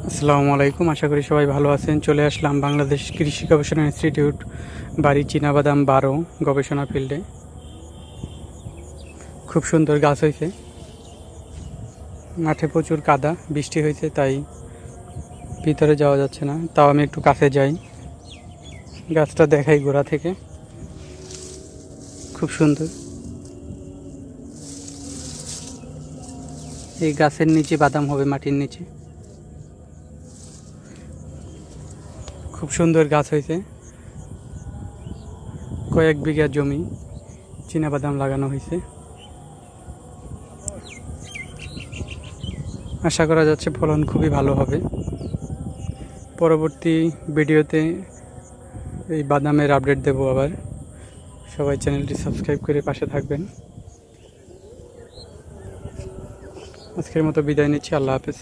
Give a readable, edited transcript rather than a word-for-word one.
আসসালামু আলাইকুম। আশা করি সবাই ভালো আছেন। চলে আসলাম বাংলাদেশ কৃষি গবেষণা ইনস্টিটিউট বাড়ি চীনাবাদাম 12 গবেষণা ফিল্ডে। খুব সুন্দর গাছ হয়েছে। মাঠে প্রচুর কাদা, বৃষ্টি হয়েছে তাই ভিতরে যাওয়া যাচ্ছে না, তাও আমি একটু কাছে যাই, গাছটা দেখাই গোড়া থেকে। খুব সুন্দর। এই গাছের নিচে বাদাম হবে, মাটির নিচে। খুব সুন্দর গাছ হয়েছে। কয়েক বিঘা জমি চীনাবাদাম লাগানো হয়েছে। আশা করা যাচ্ছে ফলন খুবই ভালো হবে। পরবর্তী ভিডিওতে এই বাদামের আপডেট দেব আবার। সবাই চ্যানেলটি সাবস্ক্রাইব করে পাশে থাকবেন। আজকের মতো বিদায় নিচ্ছি। আল্লাহ হাফেজ।